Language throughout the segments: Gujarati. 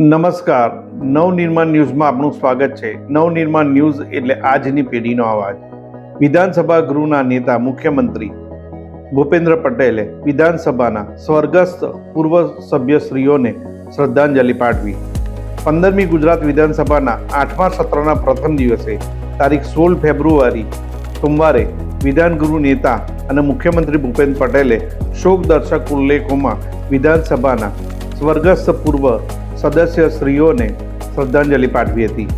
નમસ્કાર, નવનિર્માણ ન્યૂઝમાં આપનું સ્વાગત છે. નવનિર્માણ ન્યૂઝ એટલે આજની પેઢીનો અવાજ. વિધાનસભા ગૃહના નેતા મુખ્યમંત્રી ભૂપેન્દ્ર પટેલે વિધાનસભાના સ્વર્ગસ્થ પૂર્વ સભ્યશ્રીઓને શ્રદ્ધાંજલિ પાઠવી. 15મી ગુજરાત વિધાનસભાના 8મા સત્રના પ્રથમ દિવસે તારીખ 16 ફેબ્રુઆરી સોમવારે વિધાનગૃહ નેતા અને મુખ્યમંત્રી ભૂપેન્દ્ર પટેલે શોકદર્શક ઉલ્લેખોમાં વિધાનસભાના સ્વર્ગસ્થ પૂર્વ સદસ્યશ્રીઓને શ્રદ્ધાંજલિ પાઠવી હતી.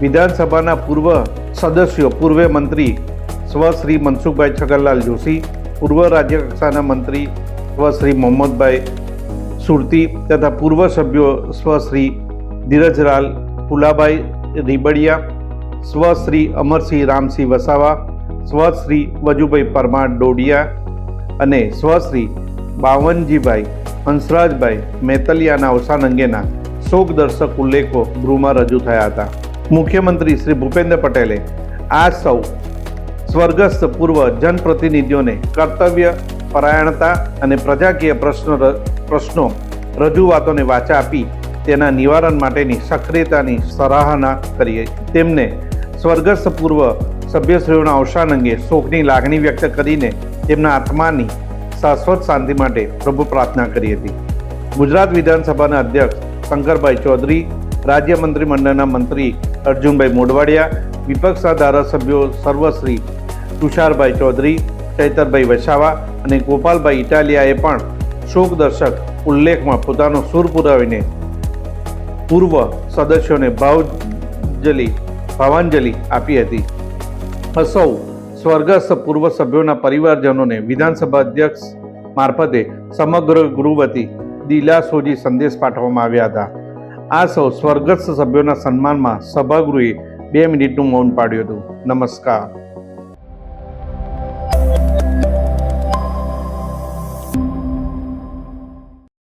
વિધાનસભાના પૂર્વ સદસ્યો પૂર્વ મંત્રી સ્વ શ્રી મનસુખભાઈ છગનલાલ જોશી, પૂર્વ રાજ્યકક્ષાના મંત્રી સ્વ શ્રી મોહમ્મદભાઈ સુરતી તથા પૂર્વ સભ્યો સ્વ શ્રી ધીરજરાલ ફુલાભાઈ રીબડિયા, સ્વ શ્રી અમરસિંહ રામસિંહ વસાવા, સ્વ શ્રી વજુભાઈ પરમાર ડોડિયા અને સ્વ શ્રી બાવનજીભાઈ હંસરાજભાઈ મેતલિયાના અવસાન અંગેના શોકદર્શક ઉલ્લેખો ગૃહમાં રજૂ થયા હતા. મુખ્યમંત્રી શ્રી ભૂપેન્દ્ર પટેલે આ સૌ સ્વર્ગસ્થ પૂર્વ જનપ્રતિનિધિઓને કર્તવ્ય પરાયણતા અને પ્રજાકીય પ્રશ્નો રજૂઆતોને વાચા આપી તેના નિવારણ માટેની સક્રિયતાની સરાહના કરી. તેમને સ્વર્ગસ્થ પૂર્વ સભ્યશ્રીઓના અવસાન અંગે શોકની લાગણી વ્યક્ત કરીને તેમના આત્માની શાશ્વત શાંતિ માટે પ્રભુ પ્રાર્થના કરી હતી. ગુજરાત વિધાનસભાના અધ્યક્ષ શંકરભાઈ ચૌધરી, રાજ્ય મંત્રીમંડળના મંત્રી અર્જુનભાઈ મોઢવાડિયા, વિપક્ષના ધારાસભ્યો સર્વશ્રી તુષારભાઈ ચૌધરી, ચૈતરભાઈ વસાવા અને ગોપાલભાઈ ઇટાલિયાએ પણ શોકદર્શક ઉલ્લેખમાં પોતાનો સૂર પુરાવીને પૂર્વ સદસ્યોને ભાવાંજલિ આપી હતી. સૌ સ્વર્ગસ્થ પૂર્વ સભ્યોના પરિવારજનોને વિધાનસભા અધ્યક્ષ મારફતે સમગ્ર ગૃહ વતી દિલાસોજી સંદેશ પાઠવવામાં આવ્યા હતા. આ સૌ સ્વર્ગસ્થ સભ્યોના સન્માનમાં સભાગૃહે 2 મિનિટનું મૌન પાડ્યું હતું. નમસ્કાર.